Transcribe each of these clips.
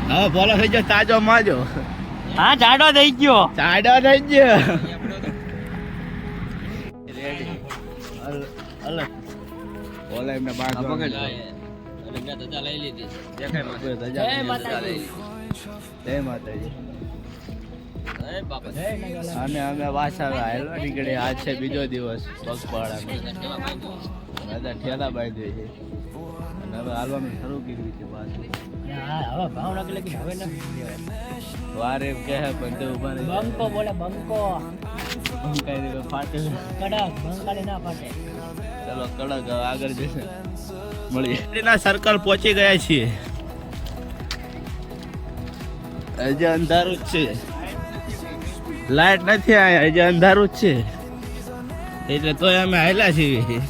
હવે બોલો થઈ ગયો તાજો માજો. હા જાડો થઈ ગયો. જાડો થઈ ગયો. અલગ બોલે એમને બાગ પકડ ધજા લઈ લીધી. જય માતાજી. જય માતાજી. અને અમે વાસા હાલવા નીકળે. આજ છે બીજો દિવસ પગપાળાનો. દાદા ઠેલા બાંધી છે અને હવે હાલવાનું શરૂ કર્યું છે પાછું. હવે ભાવનગર લગી હવે નથી વાર એમ કહે પણ ઉભા રહી. બંકો બોલે બંકો. બંકાઈ ફાટે કડક બંકાળી ના ફાટે. ચલો કડક આગળ જશે મળીએ. સર્કલ પહોંચી ગયા છીએ. હજી અંધારું જ છે. લાઈટ નથી આયા. હજી અંધારું જ છે એટલે તોય અમે હાલ્યા છીએ.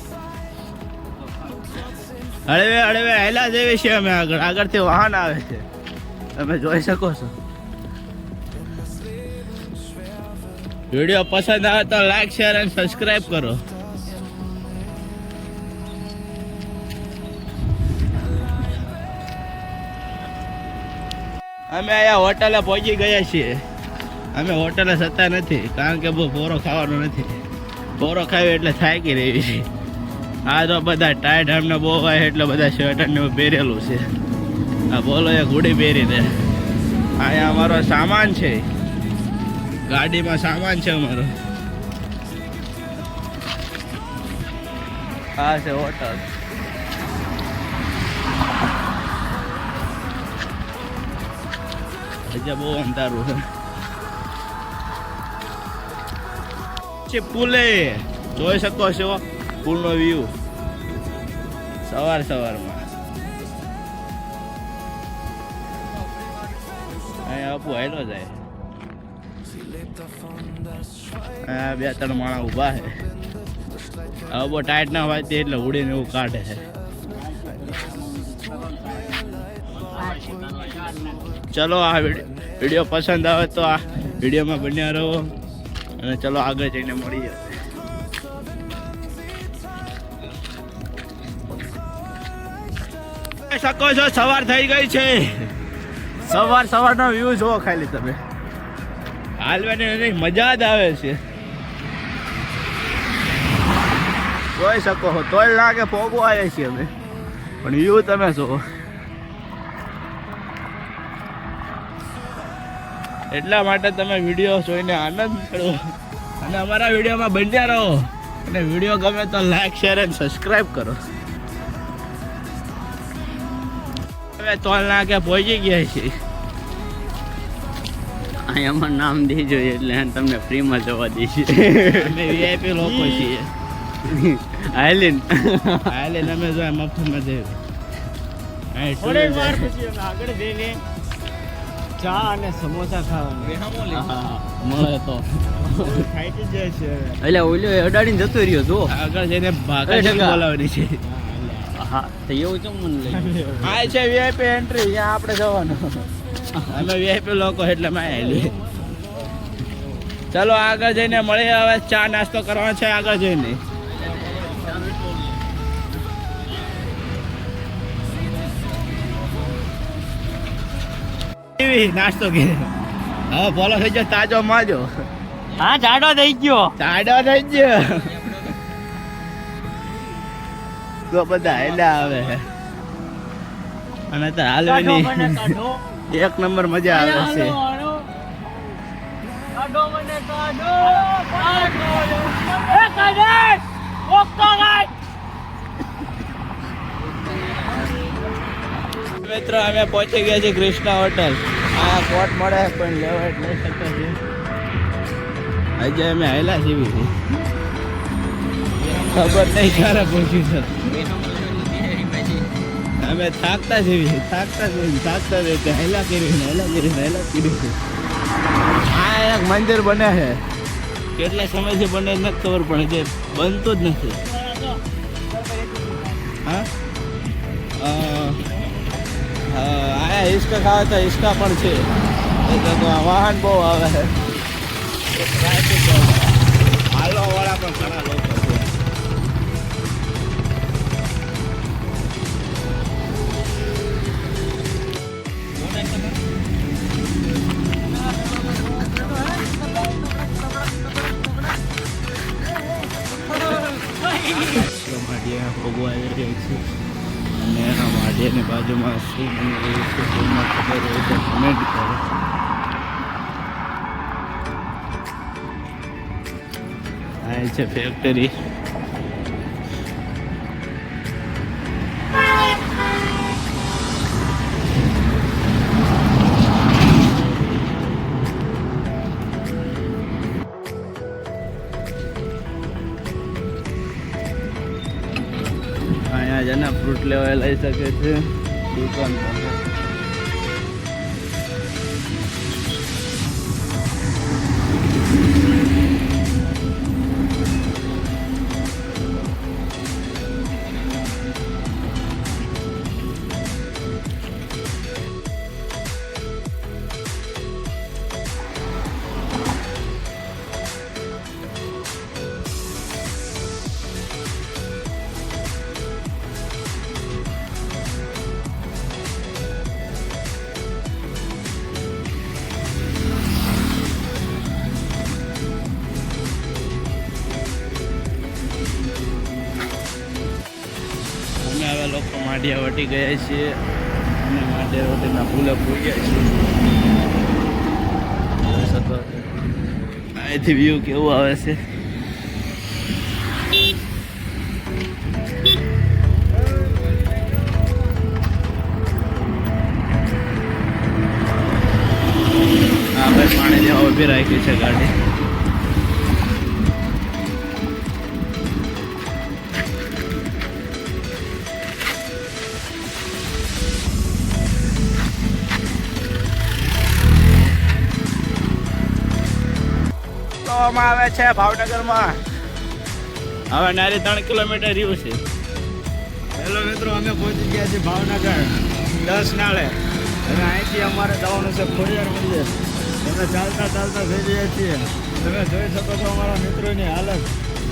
હળવે હાલ્યા જઈએ છીએ અમે. આગળથી વાહન આવે છે તમે જોઈ શકો છો. વિડીયો પસંદ આવે તો લાઈક શેર અને સબસ્ક્રાઇબ કરો. અમે અહીંયા હોટલે પહોંચી ગયા છીએ. અમે હોટલે જતા નથી કારણ કે બહુ પોરો ખાવાનો નથી. પોરો ખાવી એટલે થાકી રહી છે. આ તો બધા ટાઈટ અમને બહુ હોય એટલે બધા શર્ટ ને પહેરેલું છે. આ બોલો એ ગુડી પહેરીને. અહીંયા અમારો સામાન છે. ગાડીમાં સામાન છે અમારો. આ છે હોટલ. હજી બહુ અંધારું છે. પુલે જોઈ શકો છો પુલનો વ્યૂ સવારમાં. અહીંયા આપું હાલો જાય. અહીંયા 2-3 માણસ ઊભા છે. હવે બહુ ટાઈટ ના હોય એટલે ઉડીને એવું કાઢે છે. ચલો આ વિડીયો પસંદ આવે તો આ વિડીયોમાં બન્યા રહો અને ચલો આગળ જઈને મળીએ. શકો છો સવાર થઈ ગઈ છે. સવારનો વ્યૂ જોવો ખાલી તમે. હાલવાની મજા જ આવે છે. જોઈ શકો છો. તોય લાગે પોગવા આવ્યા છીએ અમે પણ વ્યૂ તમે જોવો. એટલા માટે તમે વિડીયો જોઈને આનંદ કરો અને અમારા વિડીયોમાં બન્યા રહો. અને વિડીયો ગમે તો લાઈક શેર અને સબસ્ક્રાઈબ કરો. હવે તોલ નાકે પહોંચી ગયા છીએ. અહીંયા અમારું નામ દેજો એટલે તમને ફ્રીમાં જવા દઈશું. અમે વીઆઈપી લોકો છીએ. આયલીન અમે જો મફતમાં જઈએ. થોડી વાર પછી અમે આગળ જઈને ચા અને સમોસા ખાવાનું મળે તો ખાઈ જ જાય છે. એટલે ઓલો અડાડીને જતો રહ્યો જો. આગળ જઈને ભાગા બોલાવવાની છે. હા તો એવું ચમ મને લઈ. આ છે વીઆઈપી એન્ટ્રી. અહીંયા આપણે જવાનું. અમે વીઆઈપી લોકો એટલે માં આવેલી. ચલો આગળ જઈને મળીએ. હવે ચા નાસ્તો કરવાનો છે આગળ જઈને. નાસ્તો કરે. હવે બોલો થઈ ગયો તાજો માજો. હા જાડો થઈ ગયો. જાડો થઈ ગયો. તો બધા હેલા આવે અને તો હાલવાની એક નંબર મજા આવે છે. મિત્રો અમે પહોંચી ગયા છીએ કૃષ્ણા હોટલ. આ કોટ મળે પણ લેવા લઈ શકે છે. હજી અમે હેલા છીએ. ખબર નહીં ક્યારે પહોંચ્યું છે. અમે થાકતા જઈએ હેલા કર્યું. આ એક મંદિર બને છે. કેટલા સમયથી બને નથી ખબર પડે. જે બનતું જ નથી. હા આયા હિસકા ખાવા તો હિસકા પણ છે. વાહન બહુ આવે છે. હાલવા વાળા પણ ઘણા લોકો છે. છીએ. અને એના માઢિયાની બાજુમાં શું બની રહ્યું છે તેમાં ખબર હોય તો કમેન્ટ કરો. આ છે ફેક્ટરી. અહીંયા જેના ફ્રૂટ લેવા લઈ શકે છે દુકાન પાસે. અમે હવે લોકો માઢિયા વટી ગયા છીએ અને માઢિયા વટીના પુલે પૂગ્યા છીએ. અહીંથી વ્યૂ કેવું આવે છે. હા ભાઈ પાણી લેવા ઊભી રાખી છે ગાડી. આવે છે ભાવનગરમાં. હવે નારી 3 કિલોમીટર રહ્યું છે. હેલો મિત્રો, અમે પહોંચી ગયા છીએ ભાવનગર 10 નાળે. અને અહીંથી અમારે જવાનું છે ખોડિયાર મંદિર. અમે ચાલતા ચાલતા જઈ રહ્યા છીએ. તમે જોઈ શકો છો અમારા મિત્રોની હાલત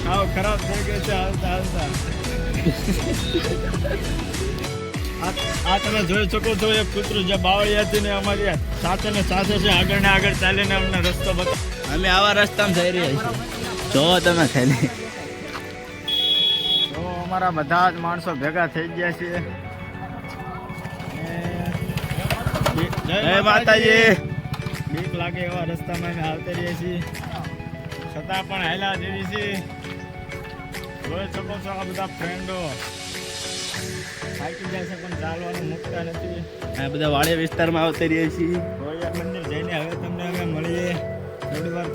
સાવ ખરાબ થઈ ગઈ છે હાલતા હાલતા. આ તમે જોઈ શકો છો એક કૂતરું જે બાવળિયાથી ને અમારી સાથે ને સાથે છે. આગળ ને આગળ ચાલીને અમને રસ્તો બતાવ. અમે આવા રસ્તામાં જઈ રહ્યા છીએ. જો તમે ખાલી તો અમારા બધા જ માણસો ભેગા થઈ ગયા છે. જય માતાજી. બીક લાગે એવા રસ્તામાં અમે આવતા રહીએ છીએ, છતાં પણ હાલ્યા જેવી છે. જોઈ શકો છો આ બધા ફ્રેન્ડો થાકી જાય છે પણ ચાલવાનું મૂકતા નથી. આ બધા વાડિયા વિસ્તારમાં આવતા રહીએ છીએ. ખોડિયાર મંદિર જઈને હવે તમને અમે મળીએ.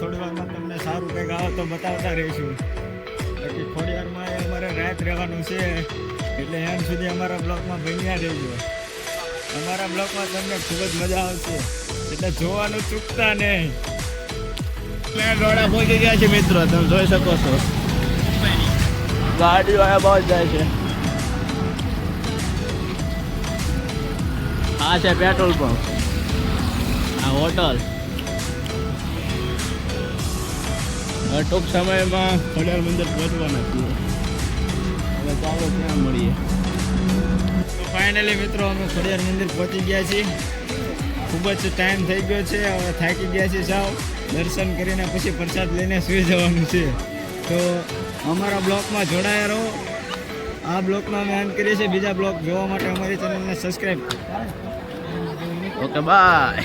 થોડી વારમાં તમને સારું કંઈક આવે તો બતાવતા રહીશું. બાકી ખોડિયારમાં અમારે રાત રહેવાનું છે એટલે એમ સુધી અમારા બ્લોગમાં બન્યા રહેજો. અમારા બ્લોગમાં તમને ખૂબ જ મજા આવશે એટલે જોવાનું ચૂકતા નહીં. મેં દોડા પહોંચી ગયા છે મિત્રો, તમે જોઈ શકો છો. ગાડીઓ અહીંયા બહુ જ જાય છે. આ છે પેટ્રોલ પંપ, આ હોટલ. ટૂંક સમયમાં ખોડિયાર મંદિર પહોંચવાના છીએ. હવે ચાલો ત્યાં મળીએ. તો ફાઇનલી મિત્રો અમે ખોડિયાર મંદિર પહોંચી ગયા છીએ. ખૂબ જ ટાઈમ થઈ ગયો છે, હવે થાકી ગયા છીએ સાવ. દર્શન કરીને પછી પ્રસાદ લઈને સૂઈ જવાનું છે. તો અમારા બ્લોગમાં જોડાયા રહો. આ બ્લોગમાં અમે એન્ડ કરીએ છીએ. બીજા બ્લોગ જોવા માટે અમારી ચેનલને સબસ્ક્રાઈબ કરો. Okay bye.